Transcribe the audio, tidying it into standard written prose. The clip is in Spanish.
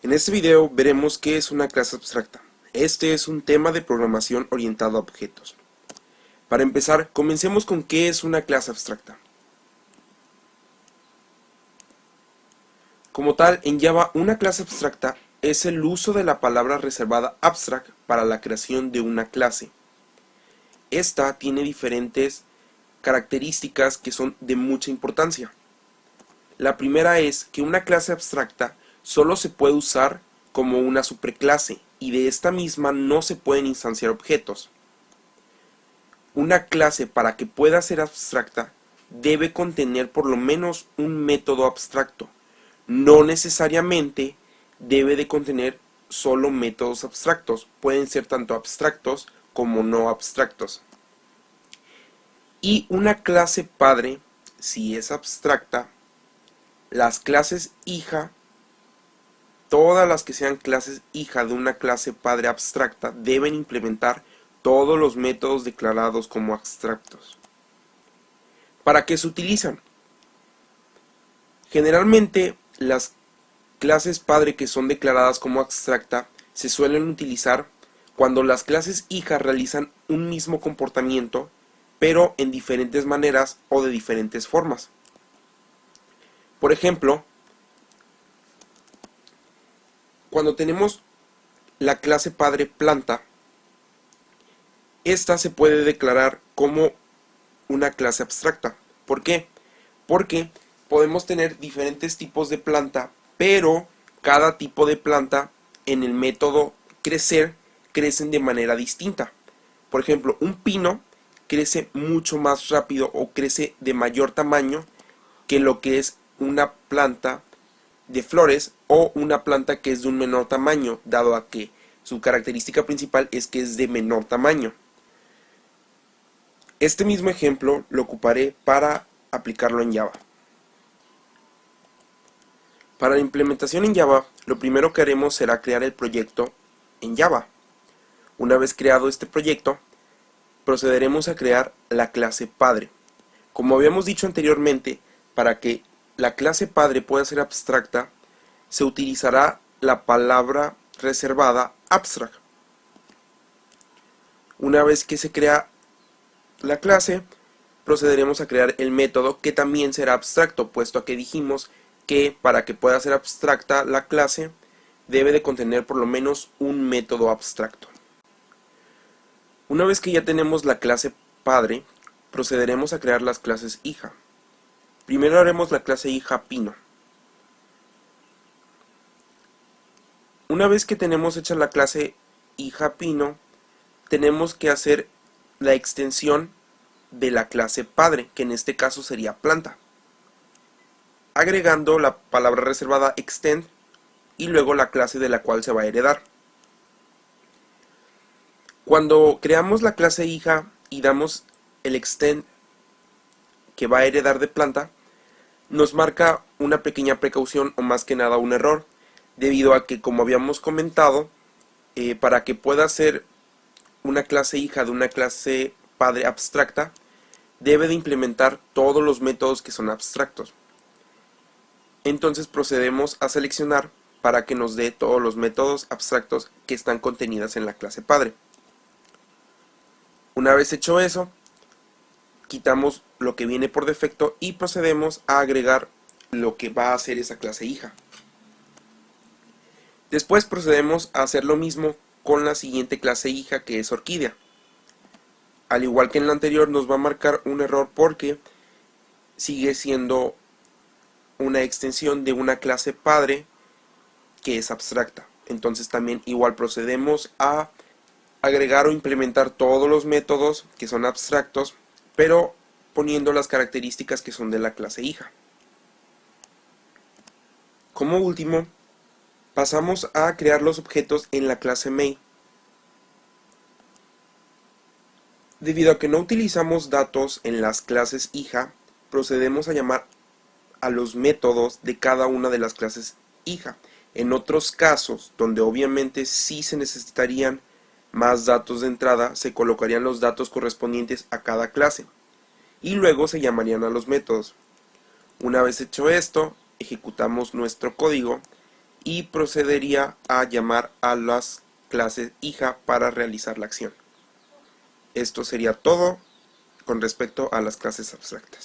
En este video veremos qué es una clase abstracta. Este es un tema de programación orientado a objetos. Para empezar, comencemos con qué es una clase abstracta. Como tal, en Java, una clase abstracta es el uso de la palabra reservada abstract para la creación de una clase. Esta tiene diferentes características que son de mucha importancia. La primera es que una clase abstracta solo se puede usar como una superclase y de esta misma no se pueden instanciar objetos. Una clase, para que pueda ser abstracta, debe contener por lo menos un método abstracto. No necesariamente debe de contener solo métodos abstractos, pueden ser tanto abstractos como no abstractos. Y una clase padre, si es abstracta, las clases hija, todas las que sean clases hija de una clase padre abstracta, deben implementar todos los métodos declarados como abstractos. ¿Para qué se utilizan? Generalmente, las clases padre que son declaradas como abstracta se suelen utilizar cuando las clases hija realizan un mismo comportamiento, pero en diferentes maneras o de diferentes formas. Por ejemplo, cuando tenemos la clase padre planta, esta se puede declarar como una clase abstracta. ¿Por qué? Porque podemos tener diferentes tipos de planta, pero cada tipo de planta en el método crecer crecen de manera distinta. Por ejemplo, un pino crece mucho más rápido o crece de mayor tamaño que lo que es una planta de flores o una planta que es de un menor tamaño, dado a que su característica principal es que es de menor tamaño. Este mismo ejemplo lo ocuparé para aplicarlo en Java. Para la implementación en Java, lo primero que haremos será crear el proyecto en Java. Una vez creado este proyecto, procederemos a crear la clase padre. Como habíamos dicho anteriormente, para que la clase padre pueda ser abstracta, se utilizará la palabra reservada abstract. Una vez que se crea la clase, procederemos a crear el método que también será abstracto, puesto a que dijimos que para que pueda ser abstracta la clase debe de contener por lo menos un método abstracto. Una vez que ya tenemos la clase padre, procederemos a crear las clases hija. Primero haremos la clase hija pino. Una vez que tenemos hecha la clase hija pino, tenemos que hacer la extensión de la clase padre, que en este caso sería planta, agregando la palabra reservada extend y luego la clase de la cual se va a heredar. Cuando creamos la clase hija y damos el extend que va a heredar de planta, nos marca una pequeña precaución o más que nada un error, debido a que, como habíamos comentado, para que pueda ser una clase hija de una clase padre abstracta, debe de implementar todos los métodos que son abstractos. Entonces procedemos a seleccionar para que nos dé todos los métodos abstractos que están contenidos en la clase padre. Una vez hecho eso, quitamos lo que viene por defecto y procedemos a agregar lo que va a hacer esa clase hija. Después procedemos a hacer lo mismo con la siguiente clase hija, que es orquídea. Al igual que en la anterior, nos va a marcar un error porque sigue siendo una extensión de una clase padre que es abstracta. Entonces también igual procedemos a agregar o implementar todos los métodos que son abstractos, pero poniendo las características que son de la clase hija. Como último, pasamos a crear los objetos en la clase main. Debido a que no utilizamos datos en las clases hija, procedemos a llamar a los métodos de cada una de las clases hija. En otros casos, donde obviamente sí se necesitarían más datos de entrada, se colocarían los datos correspondientes a cada clase y luego se llamarían a los métodos. Una vez hecho esto, ejecutamos nuestro código y procedería a llamar a las clases hija para realizar la acción. Esto sería todo con respecto a las clases abstractas.